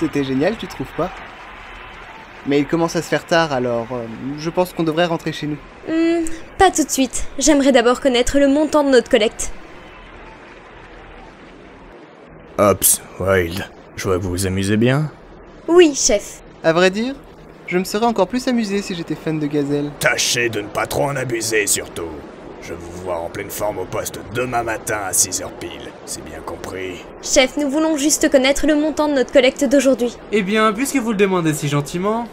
C'était génial, tu trouves pas? Mais il commence à se faire tard, alors je pense qu'on devrait rentrer chez nous. Pas tout de suite. J'aimerais d'abord connaître le montant de notre collecte. Ops, Wild, je vois que vous vous amusez bien. Oui, chef. À vrai dire, je me serais encore plus amusé si j'étais fan de gazelle. Tâchez de ne pas trop en abuser, surtout. Je vous vois en pleine forme au poste demain matin à 6h pile, c'est bien compris. Chef, nous voulons juste connaître le montant de notre collecte d'aujourd'hui. Eh bien, puisque vous le demandez si gentiment,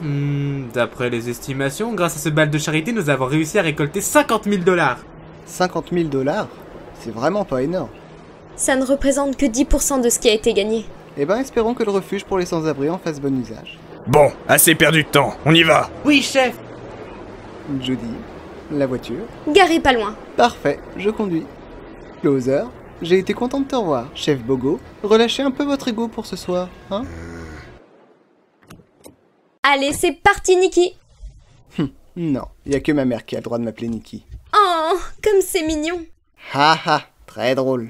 d'après les estimations, grâce à ce bal de charité, nous avons réussi à récolter 50 000 $. 50 000 $? C'est vraiment pas énorme. Ça ne représente que 10% de ce qui a été gagné. Eh ben, espérons que le refuge pour les sans-abri en fasse bon usage. Bon, assez perdu de temps, on y va. Oui, chef. Judy, la voiture. Garé pas loin. Parfait, je conduis. Closer, j'ai été content de te revoir. Chef Bogo, relâchez un peu votre ego pour ce soir, hein? Allez, c'est parti, Nikki. Non, y a que ma mère qui a le droit de m'appeler Nikki. Oh, comme c'est mignon. Ha ha, très drôle.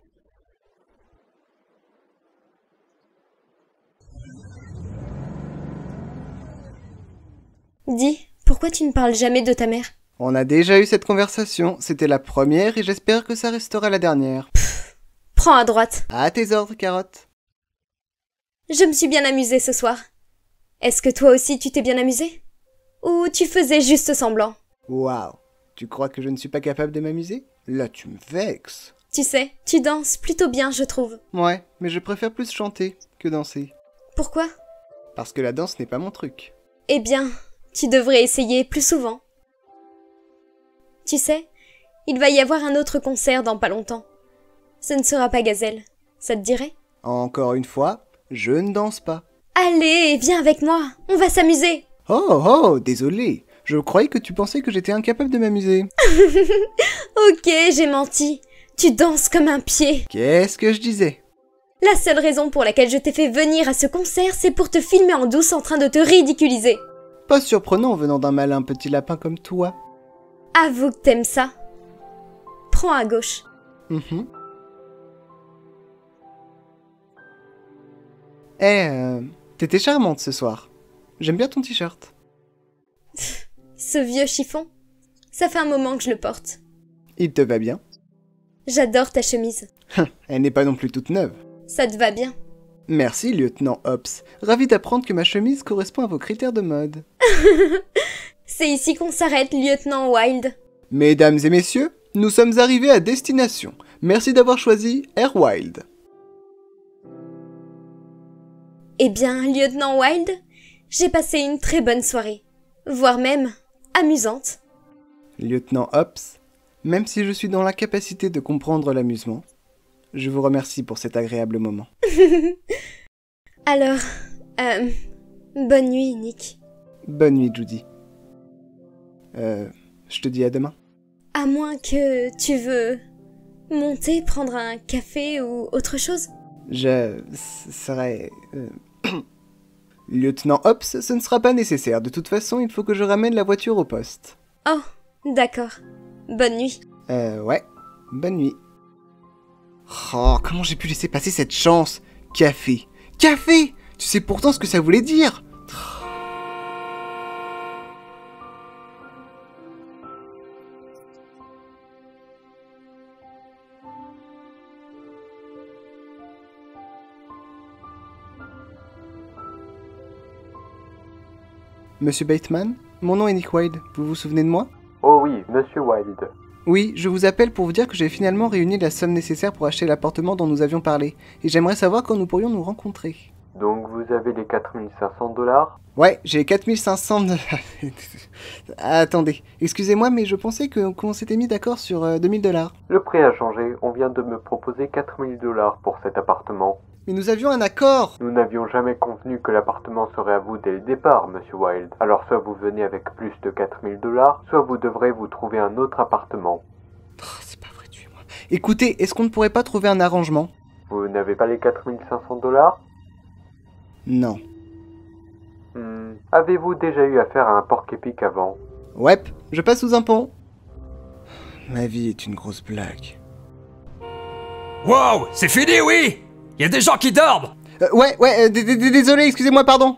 Dis, pourquoi tu ne parles jamais de ta mère? On a déjà eu cette conversation, c'était la première et j'espère que ça restera la dernière. Prends à droite. À tes ordres, Carotte. Je me suis bien amusée ce soir. Est-ce que toi aussi tu t'es bien amusée? Ou tu faisais juste semblant? Waouh, tu crois que je ne suis pas capable de m'amuser? Là, tu me vexes. Tu sais, tu danses plutôt bien, je trouve. Ouais, mais je préfère plus chanter que danser. Pourquoi? Parce que la danse n'est pas mon truc. Eh bien, tu devrais essayer plus souvent. Tu sais, il va y avoir un autre concert dans pas longtemps. Ce ne sera pas Gazelle. Ça te dirait? Encore une fois, je ne danse pas. Allez, viens avec moi, on va s'amuser. Oh, désolé. Je croyais que tu pensais que j'étais incapable de m'amuser. Ok, j'ai menti. Tu danses comme un pied. Qu'est-ce que je disais? La seule raison pour laquelle je t'ai fait venir à ce concert, c'est pour te filmer en douce en train de te ridiculiser. Pas surprenant venant d'un malin petit lapin comme toi. Avoue que t'aimes ça. Prends à gauche. T'étais charmante ce soir. J'aime bien ton t-shirt. Ce vieux chiffon, ça fait un moment que je le porte. Il te va bien. J'adore ta chemise. Elle n'est pas non plus toute neuve. Ça te va bien. Merci, lieutenant Hobbs. Ravi d'apprendre que ma chemise correspond à vos critères de mode. C'est ici qu'on s'arrête, lieutenant Wild. Mesdames et messieurs, nous sommes arrivés à destination. Merci d'avoir choisi Air Wild. Eh bien, lieutenant Wild, j'ai passé une très bonne soirée. Voire même amusante. Lieutenant Hobbs, même si je suis dans l'incapacité de comprendre l'amusement, je vous remercie pour cet agréable moment. Alors, bonne nuit, Nick. Bonne nuit, Judy. Je te dis à demain. À moins que tu veux monter, prendre un café ou autre chose. Je serai... Lieutenant Hobbs, ce ne sera pas nécessaire. De toute façon, il faut que je ramène la voiture au poste. Oh, d'accord. Bonne nuit. Ouais. Bonne nuit. Oh, comment j'ai pu laisser passer cette chance? Café. Café! Tu sais pourtant ce que ça voulait dire? Monsieur Bateman, mon nom est Nick Wilde, vous vous souvenez de moi? Oh oui, Monsieur Wilde. Oui, je vous appelle pour vous dire que j'ai finalement réuni la somme nécessaire pour acheter l'appartement dont nous avions parlé, et j'aimerais savoir quand nous pourrions nous rencontrer. Donc vous avez les 4500 $? Ouais, j'ai 4500 de... Attendez, excusez-moi, mais je pensais qu'on s'était mis d'accord sur 2000 $. Le prix a changé, on vient de me proposer 4000 $ pour cet appartement. Mais nous avions un accord! Nous n'avions jamais convenu que l'appartement serait à vous dès le départ, Monsieur Wilde. Alors soit vous venez avec plus de 4000 $, soit vous devrez vous trouver un autre appartement. Oh, c'est pas vrai, tuez-moi. Écoutez, est-ce qu'on ne pourrait pas trouver un arrangement? Vous n'avez pas les 4500 $? Non. Avez-vous déjà eu affaire à un porc-épic avant? Ouais, je passe sous un pont. Ma vie est une grosse blague. Wow, c'est fini, oui! Y a des gens qui dorment! Désolé, excusez-moi, pardon.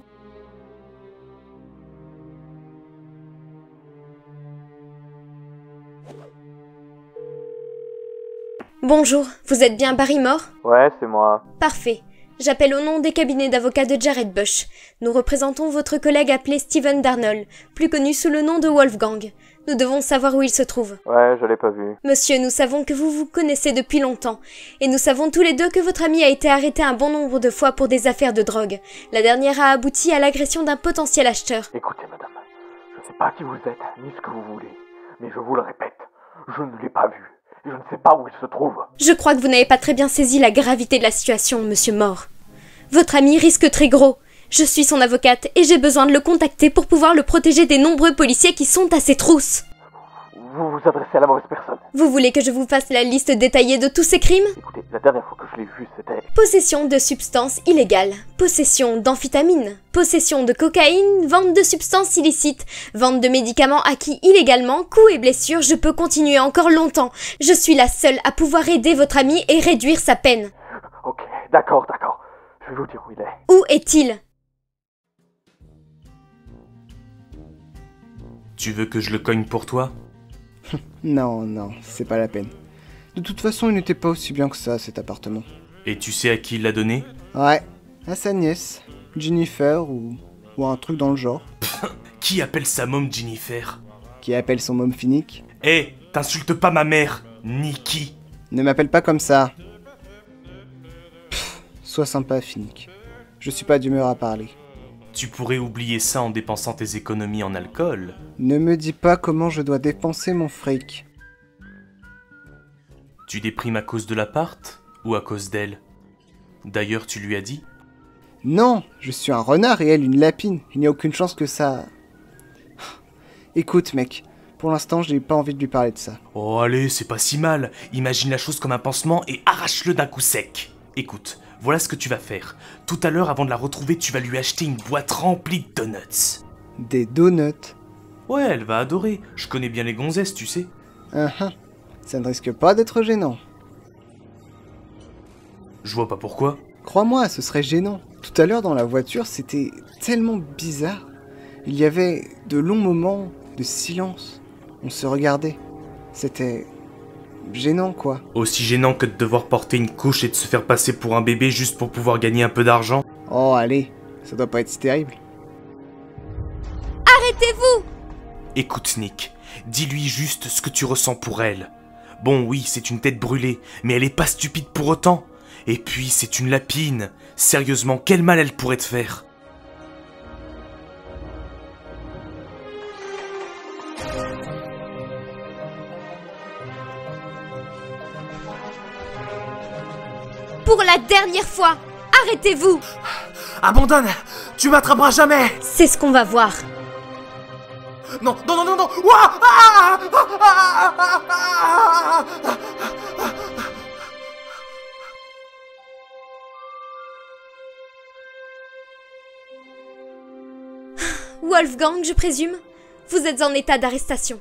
Bonjour, vous êtes bien Barrymore? Ouais, c'est moi. Parfait. J'appelle au nom des cabinets d'avocats de Jared Bush. Nous représentons votre collègue appelé Steven Darnold, plus connu sous le nom de Wolfgang. Nous devons savoir où il se trouve. Ouais, je l'ai pas vu. Monsieur, nous savons que vous vous connaissez depuis longtemps. Et nous savons tous les deux que votre ami a été arrêté un bon nombre de fois pour des affaires de drogue. La dernière a abouti à l'agression d'un potentiel acheteur. Écoutez, madame, je sais pas qui vous êtes, ni ce que vous voulez, mais je vous le répète, je ne l'ai pas vu. Je ne sais pas où il se trouve. Je crois que vous n'avez pas très bien saisi la gravité de la situation, monsieur Moore. Votre ami risque très gros. Je suis son avocate et j'ai besoin de le contacter pour pouvoir le protéger des nombreux policiers qui sont à ses trousses. Vous vous adressez à la mauvaise personne. Vous voulez que je vous fasse la liste détaillée de tous ces crimes? Écoutez, la dernière fois que je l'ai vu, c'était... Possession de substances illégales, possession d'amphétamines, possession de cocaïne, vente de substances illicites, vente de médicaments acquis illégalement, coups et blessures, je peux continuer encore longtemps. Je suis la seule à pouvoir aider votre ami et réduire sa peine. Ok, d'accord. Je vais vous dire où il est. Où est-il? Tu veux que je le cogne pour toi? Non, c'est pas la peine. De toute façon, il n'était pas aussi bien que ça, cet appartement. Et tu sais à qui il l'a donné? Ouais, à sa nièce, Jennifer, ou un truc dans le genre. Qui appelle sa môme Jennifer? Qui appelle son môme Finnick. Hé, t'insultes pas ma mère, Nikki. Ne m'appelle pas comme ça. Sois sympa, Finnick. Je suis pas d'humeur à parler. Tu pourrais oublier ça en dépensant tes économies en alcool. Ne me dis pas comment je dois dépenser mon fric. Tu déprimes à cause de l'appart ou à cause d'elle? D'ailleurs, tu lui as dit? Non, je suis un renard et elle une lapine. Il n'y a aucune chance que ça... Écoute, mec, pour l'instant, j'ai pas envie de lui parler de ça. Oh allez, c'est pas si mal. Imagine la chose comme un pansement et arrache-le d'un coup sec. Écoute, voilà ce que tu vas faire. Tout à l'heure, avant de la retrouver, tu vas lui acheter une boîte remplie de donuts. Des donuts? Ouais, elle va adorer. Je connais bien les gonzesses, tu sais. Ça ne risque pas d'être gênant. Je vois pas pourquoi. Crois-moi, ce serait gênant. Tout à l'heure dans la voiture, c'était tellement bizarre. Il y avait de longs moments de silence. On se regardait. C'était... gênant, quoi. Aussi gênant que de devoir porter une couche et de se faire passer pour un bébé juste pour pouvoir gagner un peu d'argent. Oh, allez, ça doit pas être si terrible. Arrêtez-vous! Écoute Nick, dis-lui juste ce que tu ressens pour elle. Bon oui, c'est une tête brûlée, mais elle est pas stupide pour autant. Et puis c'est une lapine. Sérieusement, quel mal elle pourrait te faire? Pour la dernière fois, arrêtez-vous! Abandonne! Tu m'attraperas jamais! C'est ce qu'on va voir. Non! Ouah! Wolfgang, je présume? Vous êtes en état d'arrestation.